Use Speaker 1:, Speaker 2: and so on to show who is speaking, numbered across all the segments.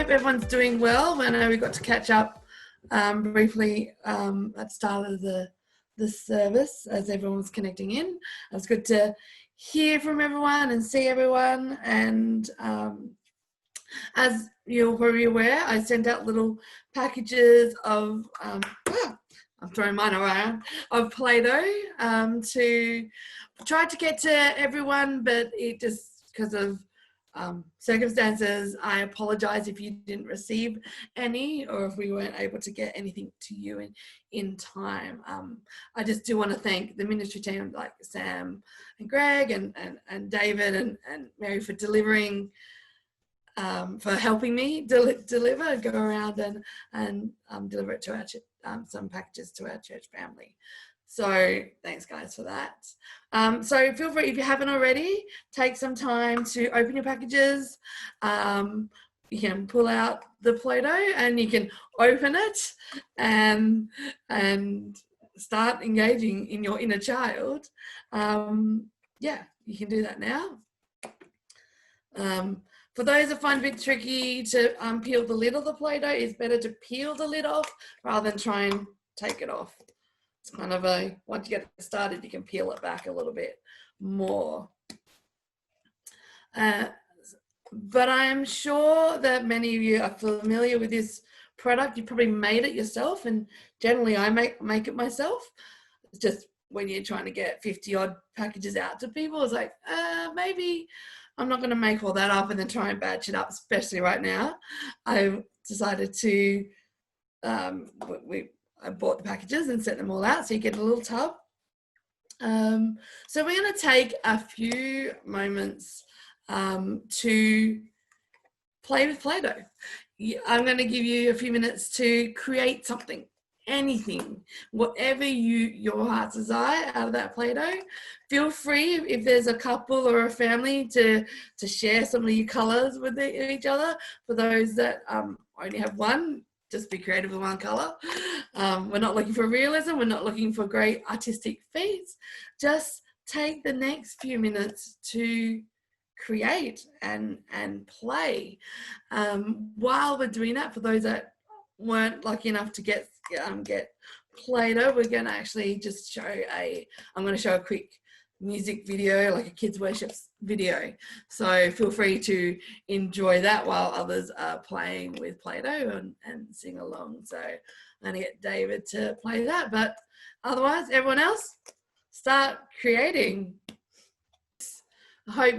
Speaker 1: hope everyone's doing well. I know we got to catch up briefly at the start of the service as everyone was connecting in. It was good to hear from everyone and see everyone. And as you're probably aware, I sent out little packages of, I'm throwing mine around, of Play-Doh to try to get to everyone, but it just, because of circumstances, I apologize if you didn't receive any or if we weren't able to get anything to you in time. I just do want to thank the ministry team like Sam and Greg and David and Mary for delivering, for helping me deliver, go around and deliver it to our some packages to our church family. So thanks guys for that. So feel free, if you haven't already, take some time to open your packages. You can pull out the Play-Doh and you can open it and start engaging in your inner child. Yeah, you can do that now. For those that find it a bit tricky to peel the lid of the Play-Doh, it's better to peel the lid off rather than try and take it off. It's kind of once you get started, you can peel it back a little bit more. But I'm sure that many of you are familiar with this product. You probably made it yourself, and generally I make it myself. It's just when you're trying to get 50 odd packages out to people, it's like, maybe I'm not going to make all that up and then try and batch it up, especially right now. I decided to, I bought the packages and set them all out so you get a little tub. So we're going to take a few moments to play with Play-Doh. I'm going to give you a few minutes to create something, anything, whatever your heart's desire out of that Play-Doh. Feel free, if there's a couple or a family, to share some of your colours with each other. For those that only have one, just be creative with one colour. We're not looking for realism. We're not looking for great artistic feats. Just take the next few minutes to create and play. While we're doing that, for those that weren't lucky enough to get Play-Doh, we're going to actually just show I'm going to show a quick music video, like a kids worship video. So feel free to enjoy that while others are playing with Play-Doh and sing along. So I'm going to get David to play that, but otherwise, everyone else, start creating. I hope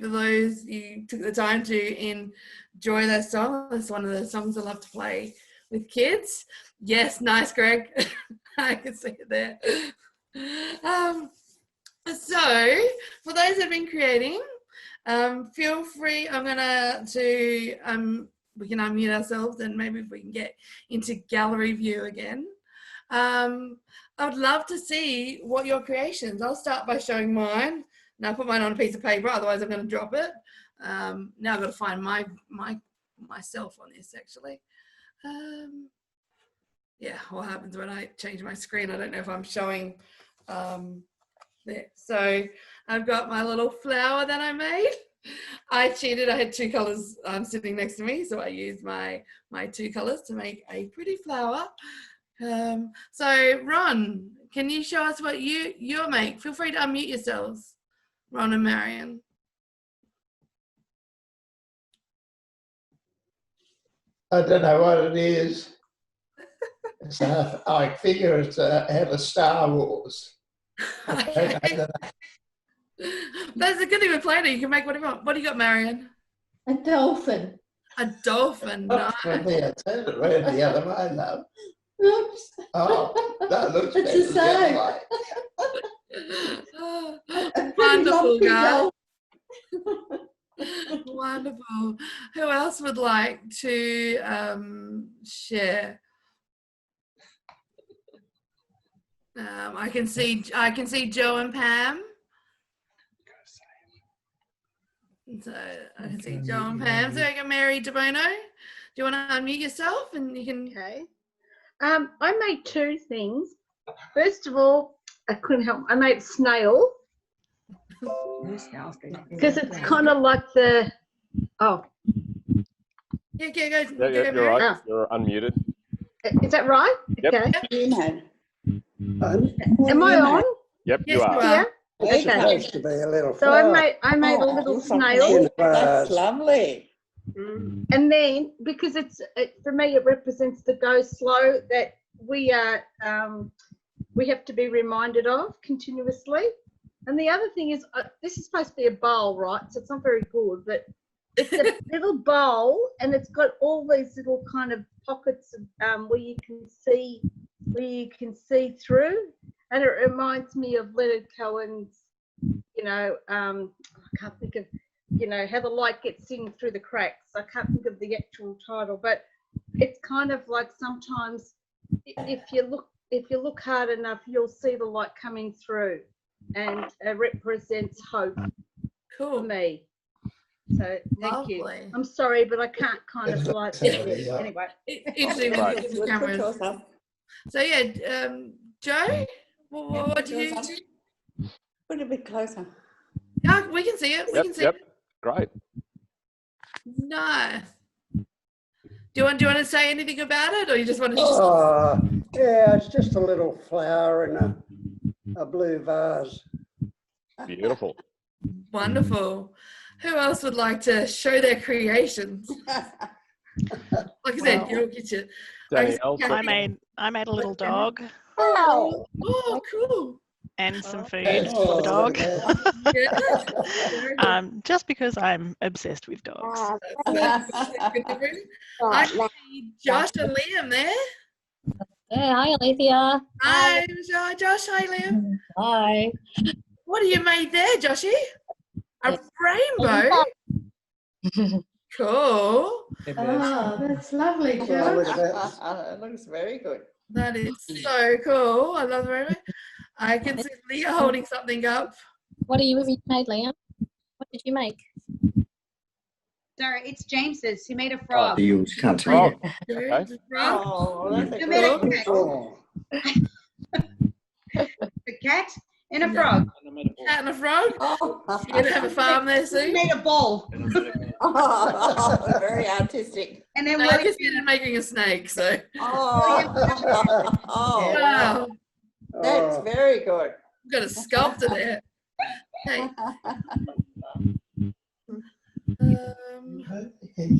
Speaker 1: for those you took the time to enjoy that song. That's one of the songs I love to play with kids. Yes, nice, Greg. I can see it there. So for those that have been creating, feel free. I'm gonna we can unmute ourselves and maybe if we can get into gallery view again. I would love to see what your creations. I'll start by showing mine. Now put mine on a piece of paper, otherwise I'm going to drop it. Now I've got to find myself on this actually. Yeah, what happens when I change my screen? I don't know if I'm showing there. So I've got my little flower that I made. I cheated. I had two colours sitting next to me, so I used my two colours to make a pretty flower. So Ron, can you show us what you make? Feel free to unmute yourselves, Ron and Marion.
Speaker 2: I don't know what it is. I figure it's out of Star Wars.
Speaker 1: Okay. That's the good thing with Play-Doh. You can make whatever you want. What do you got, Marion?
Speaker 3: A dolphin.
Speaker 1: A dolphin. Nice.
Speaker 2: I turned it around the other way, love.
Speaker 3: Oops.
Speaker 2: Oh, that looks
Speaker 3: It's
Speaker 2: better.
Speaker 1: The same. Wonderful, guys. Wonderful. Who else would like to share? I can see Joe and Pam. So I can see Joe and Pam. So I got Mary DeBono. Do you want to unmute yourself and you can?
Speaker 4: Okay. I made two things. First of all, I couldn't help. I made snail because it's kind of like the
Speaker 1: Yeah, go.
Speaker 5: Yeah,
Speaker 1: Go,
Speaker 5: you're
Speaker 1: Mary.
Speaker 5: right. You're unmuted.
Speaker 4: Is that right?
Speaker 5: Yep.
Speaker 4: Okay.
Speaker 3: You know.
Speaker 4: Am I on?
Speaker 5: Yep,
Speaker 1: Yes,
Speaker 5: you are.
Speaker 4: Yeah.
Speaker 2: It's
Speaker 4: Okay.
Speaker 2: supposed to be a little
Speaker 4: So I
Speaker 2: flower.
Speaker 4: made a
Speaker 3: Oh,
Speaker 4: little
Speaker 3: looks like
Speaker 4: snail.
Speaker 3: an- That's lovely.
Speaker 4: And then, because for me, it represents the go slow that we have to be reminded of continuously. And the other thing is, this is supposed to be a bowl, right? So it's not very good, but it's a little bowl, and it's got all these little kind of pockets where you can see through, and it reminds me of Leonard Cohen's, I can't think of, how the light gets in through the cracks. I can't think of the actual title, but it's kind of like sometimes if you look hard enough, you'll see the light coming through, and it represents hope for
Speaker 1: Cool.
Speaker 4: me. So thank you.
Speaker 1: Lovely.
Speaker 4: I'm sorry, but I can't kind of like
Speaker 2: Yeah.
Speaker 4: anyway.
Speaker 1: Interesting when
Speaker 5: Right.
Speaker 1: you get the cameras. So yeah, Joe, what do you do?
Speaker 3: Put it a bit closer.
Speaker 1: Yeah, we can see it. We can see
Speaker 5: Yep.
Speaker 1: it.
Speaker 5: Great.
Speaker 1: Nice. Do you want to say anything about it, or you just want to just?
Speaker 6: Oh, yeah, it's just a little flower in a blue vase.
Speaker 5: Beautiful.
Speaker 1: Wonderful. Who else would like to show their creations? Like I said,
Speaker 3: Well,
Speaker 1: you'll get it.
Speaker 5: Danielle,
Speaker 1: Okay.
Speaker 7: I made a little dog
Speaker 1: Oh, cool.
Speaker 7: and some food
Speaker 2: Oh,
Speaker 7: for the dog.
Speaker 1: Yeah.
Speaker 7: Just because I'm obsessed with dogs.
Speaker 1: That's good to bring. I can see Josh and Liam there.
Speaker 8: Yeah, hi Alethea.
Speaker 1: Hi, Josh. Hi, Liam.
Speaker 8: Hi.
Speaker 1: What have you made there, Joshy? A rainbow? Cool.
Speaker 3: Oh, that's lovely,
Speaker 6: Well,
Speaker 3: Joe.
Speaker 6: look at that.
Speaker 3: It looks very good.
Speaker 1: That is so cool. I love the rainbow. I can see Leah holding something up.
Speaker 8: What have you made, Liam? What did you make?
Speaker 9: Sorry, it's James's. He made a frog.
Speaker 2: You can't see
Speaker 5: Oh,
Speaker 2: it.
Speaker 5: okay.
Speaker 3: Oh, that's a
Speaker 9: You made a
Speaker 3: good
Speaker 9: cat.
Speaker 6: Oh,
Speaker 9: A cat and a frog.
Speaker 1: Cat and a frog. You're going to have a farm there
Speaker 9: He
Speaker 1: soon?
Speaker 9: made a bowl.
Speaker 3: Oh, very artistic.
Speaker 9: And then
Speaker 1: No,
Speaker 9: what
Speaker 1: I considered making a snake, so.
Speaker 3: Oh, oh,
Speaker 1: Wow.
Speaker 3: that's very good.
Speaker 1: I've got a sculptor there. Okay.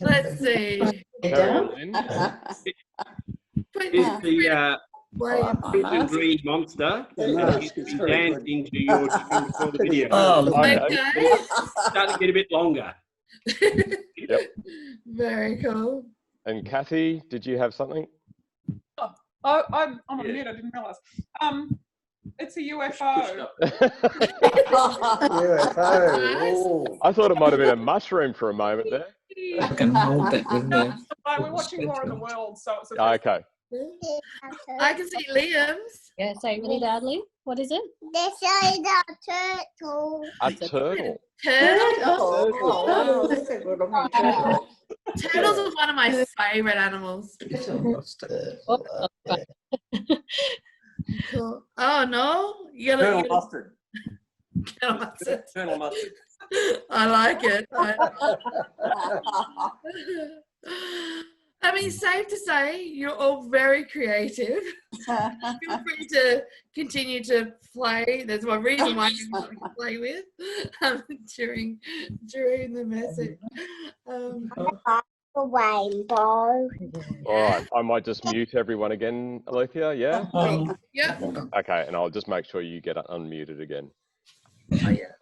Speaker 1: Let's see.
Speaker 5: Carolyn.
Speaker 10: Is the
Speaker 1: Wait.
Speaker 10: green monster
Speaker 6: The
Speaker 10: that
Speaker 6: mask
Speaker 10: you've
Speaker 6: is
Speaker 10: been
Speaker 6: very
Speaker 10: dancing to your tune before the video?
Speaker 2: Oh, look.
Speaker 5: Okay.
Speaker 1: Okay.
Speaker 10: Starting to get a bit longer.
Speaker 5: Yep.
Speaker 1: Very cool.
Speaker 5: And Kathy, did you have something?
Speaker 11: Oh, I'm on mute. I didn't realise. It's a UFO.
Speaker 6: UFO. Oh.
Speaker 5: I thought it might have been a mushroom for a moment there.
Speaker 11: No, we're watching War of the Worlds, so it's a
Speaker 5: Okay.
Speaker 1: I can see Liam's.
Speaker 8: Yeah, say really loudly. What is it?
Speaker 5: A turtle.
Speaker 1: Turtles.
Speaker 3: Oh, that's a good looking turtle.
Speaker 1: Turtles are one of my favourite animals. Cool. Oh no, you gotta.
Speaker 10: mustard.
Speaker 1: Mustard.
Speaker 10: Colonel mustard.
Speaker 1: I like it. I mean, safe to say, you're all very creative. Feel free to continue to play. There's one reason why you want to play with during the message.
Speaker 5: All right. I might just mute everyone again, Alethea. Yeah?
Speaker 1: Yep.
Speaker 5: Okay. And I'll just make sure you get unmuted again.
Speaker 1: Oh yeah.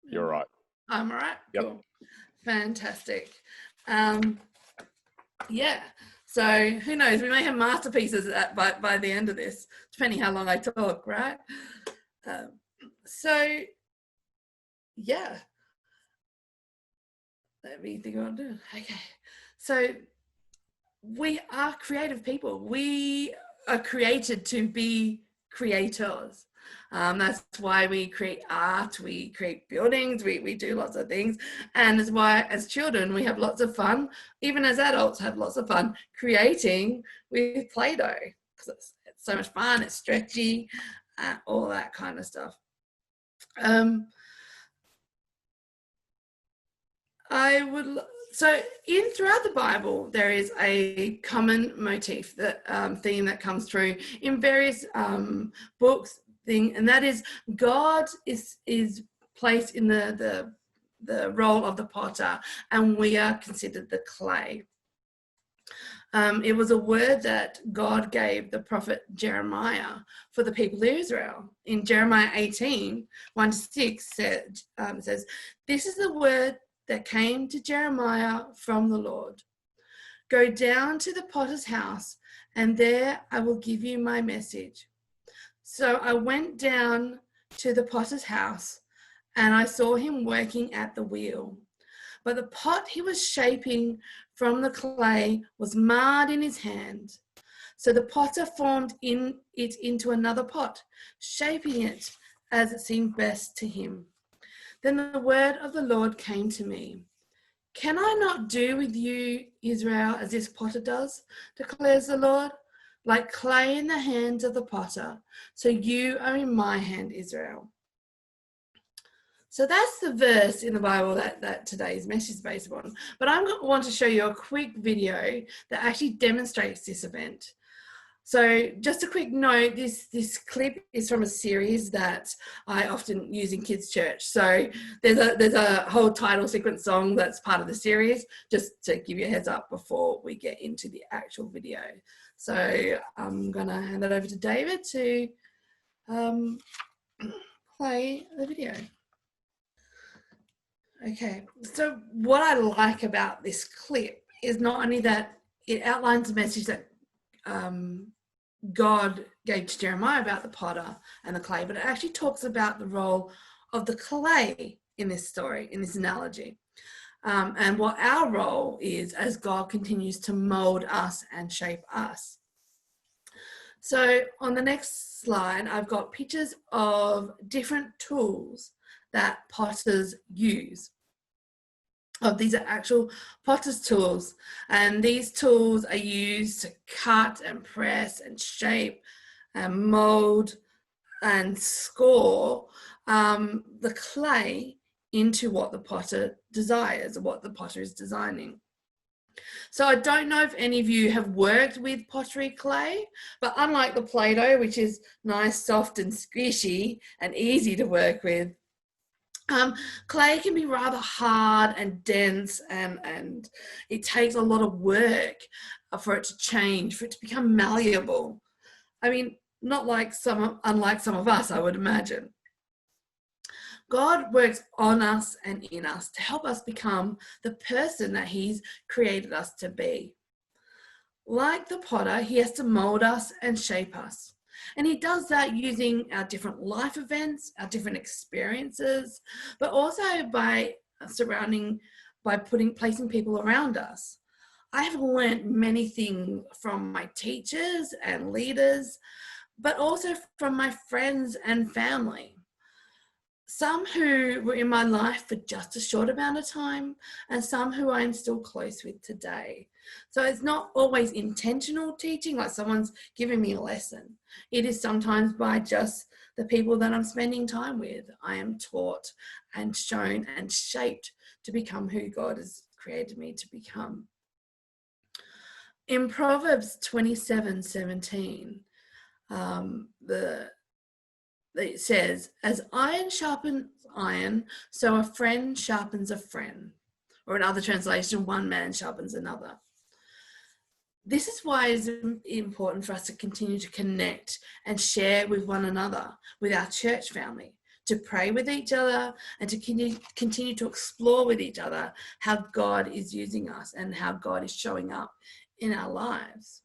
Speaker 5: You're right.
Speaker 1: I'm all right.
Speaker 5: Yep.
Speaker 1: Cool. Fantastic. Yeah. So who knows? We may have masterpieces by the end of this, depending how long I talk, right? So yeah. Let me think what I'm doing. Okay. So we are creative people. We are created to be creators. That's why we create art, we create buildings, we do lots of things. And that's why as children, we have lots of fun. Even as adults have lots of fun creating with Play-Doh. Because it's so much fun, it's stretchy, all that kind of stuff. So throughout the Bible, there is a common motif, that theme that comes through in various books, and that is God is placed in the role of the potter, and we are considered the clay. It was a word that God gave the prophet Jeremiah for the people of Israel. In Jeremiah 18, 1-6 says, "This is the word that came to Jeremiah from the Lord. Go down to the potter's house, and there I will give you my message. So I went down to the potter's house, and I saw him working at the wheel. But the pot he was shaping from the clay was marred in his hand. So the potter formed it into another pot, shaping it as it seemed best to him. Then the word of the Lord came to me. Can I not do with you, Israel, as this potter does, declares the Lord? Like clay in the hands of the potter, so you are in my hand, Israel." So that's the verse in the Bible that today's message is based on. But I want to show you a quick video that actually demonstrates this event. So just a quick note, this clip is from a series that I often use in kids' church. So there's a whole title sequence song that's part of the series, just to give you a heads up before we get into the actual video. So I'm gonna hand it over to David to play the video. Okay, so what I like about this clip is not only that it outlines a message that God gave to Jeremiah about the potter and the clay, but it actually talks about the role of the clay in this story, in this analogy, and what our role is as God continues to mold us and shape us. So on the next slide, I've got pictures of different tools that potters use. These are actual potter's tools, and these tools are used to cut and press and shape and mold and score the clay into what the potter desires, or what the potter is designing. So I don't know if any of you have worked with pottery clay, but unlike the Play-Doh, which is nice, soft and squishy and easy to work with, clay can be rather hard and dense, and it takes a lot of work for it to change, for it to become malleable. I mean, unlike some of us, I would imagine. God works on us and in us to help us become the person that he's created us to be. Like the potter, he has to mold us and shape us. And he does that using our different life events, our different experiences, but also by placing people around us. I have learned many things from my teachers and leaders, but also from my friends and family. Some who were in my life for just a short amount of time, and some who I'm still close with today. So it's not always intentional teaching, like someone's giving me a lesson. It is sometimes by just the people that I'm spending time with. I am taught and shown and shaped to become who God has created me to become. In Proverbs 27:17, it says, "As iron sharpens iron, so a friend sharpens a friend." Or in other translation, one man sharpens another. This is why it's important for us to continue to connect and share with one another, with our church family, to pray with each other, and to continue to explore with each other how God is using us and how God is showing up in our lives.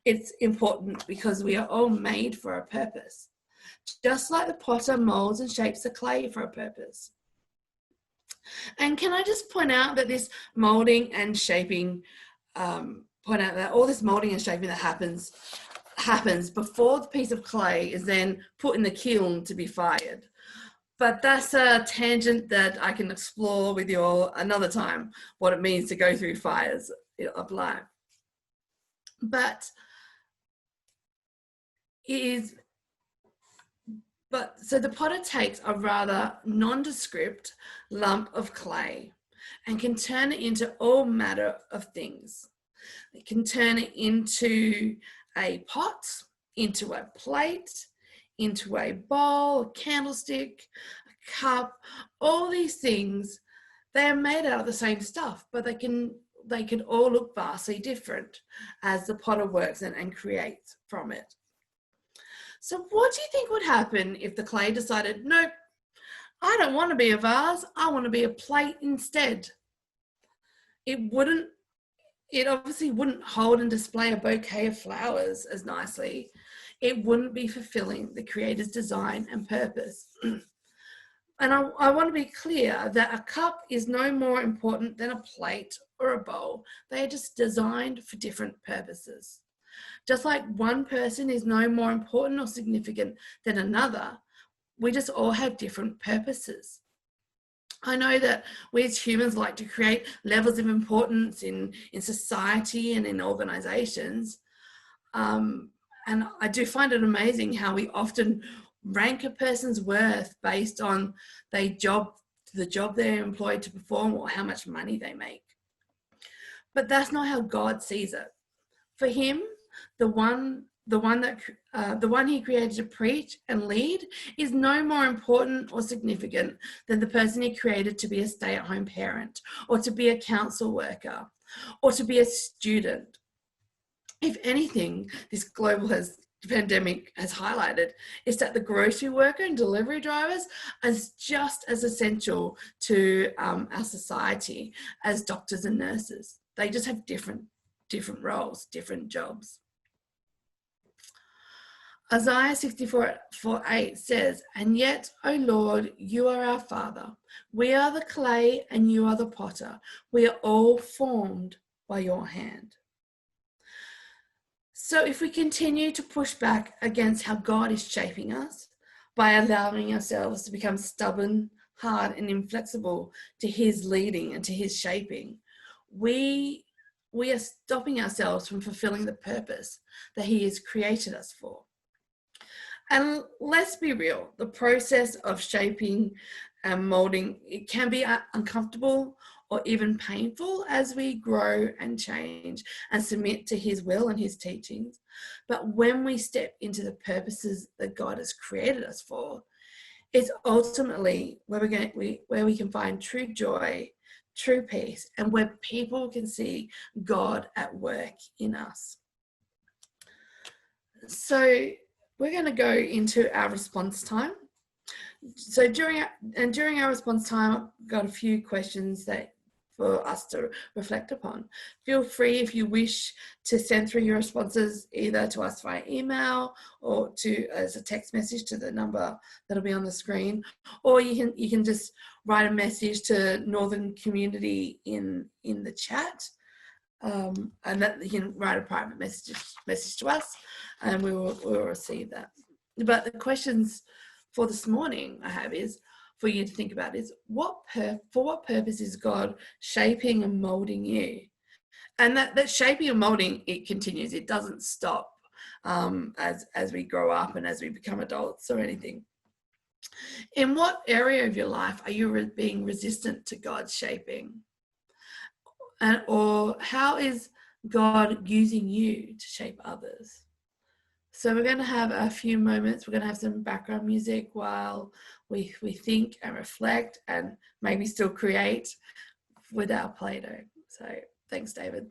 Speaker 1: It's important because we are all made for a purpose. Just like the potter molds and shapes the clay for a purpose. And can I just point out that this molding and shaping, all this molding and shaping that happens before the piece of clay is then put in the kiln to be fired. But that's a tangent that I can explore with you all another time, what it means to go through fires of life. So the potter takes a rather nondescript lump of clay and can turn it into all manner of things. It can turn it into a pot, into a plate, into a bowl, a candlestick, a cup. All these things, they are made out of the same stuff, but they can all look vastly different as the potter works and creates from it. So what do you think would happen if the clay decided, nope, I don't want to be a vase, I want to be a plate instead? It obviously wouldn't hold and display a bouquet of flowers as nicely. It wouldn't be fulfilling the creator's design and purpose. And I want to be clear that a cup is no more important than a plate or a bowl. They are just designed for different purposes. Just like one person is no more important or significant than another, we just all have different purposes. I know that we as humans like to create levels of importance in society and in organizations. And I do find it amazing how we often rank a person's worth based on the job they're employed to perform or how much money they make. But that's not how God sees it. For him, the one he created to preach and lead is no more important or significant than the person he created to be a stay-at-home parent or to be a council worker or to be a student. If anything, this pandemic has highlighted is that the grocery worker and delivery drivers is just as essential to our society as doctors and nurses. They just have different roles, different jobs. Isaiah 64:8 says, "And yet, O Lord, you are our Father. We are the clay and you are the potter. We are all formed by your hand." So if we continue to push back against how God is shaping us by allowing ourselves to become stubborn, hard, and inflexible to his leading and to his shaping, we are stopping ourselves from fulfilling the purpose that he has created us for. And let's be real, the process of shaping and molding, it can be uncomfortable or even painful as we grow and change and submit to his will and his teachings. But when we step into the purposes that God has created us for, it's ultimately where we can find true joy, true peace, and where people can see God at work in us. So we're going to go into our response time. So during our response time, I've got a few questions for us to reflect upon. Feel free, if you wish, to send through your responses either to us via email or as a text message to the number that'll be on the screen, or you can just write a message to Northern Community in the chat, and that you can write a private message to us, and we will receive that. But the questions for this morning I have is for you to think about is for what purpose is God shaping and molding you? And that shaping and molding, it continues. It doesn't stop as we grow up and as we become adults or anything. In what area of your life are you being resistant to God's shaping? Or how is God using you to shape others? So we're going to have a few moments. We're going to have some background music while we think and reflect and maybe still create with our Play-Doh. So thanks, David.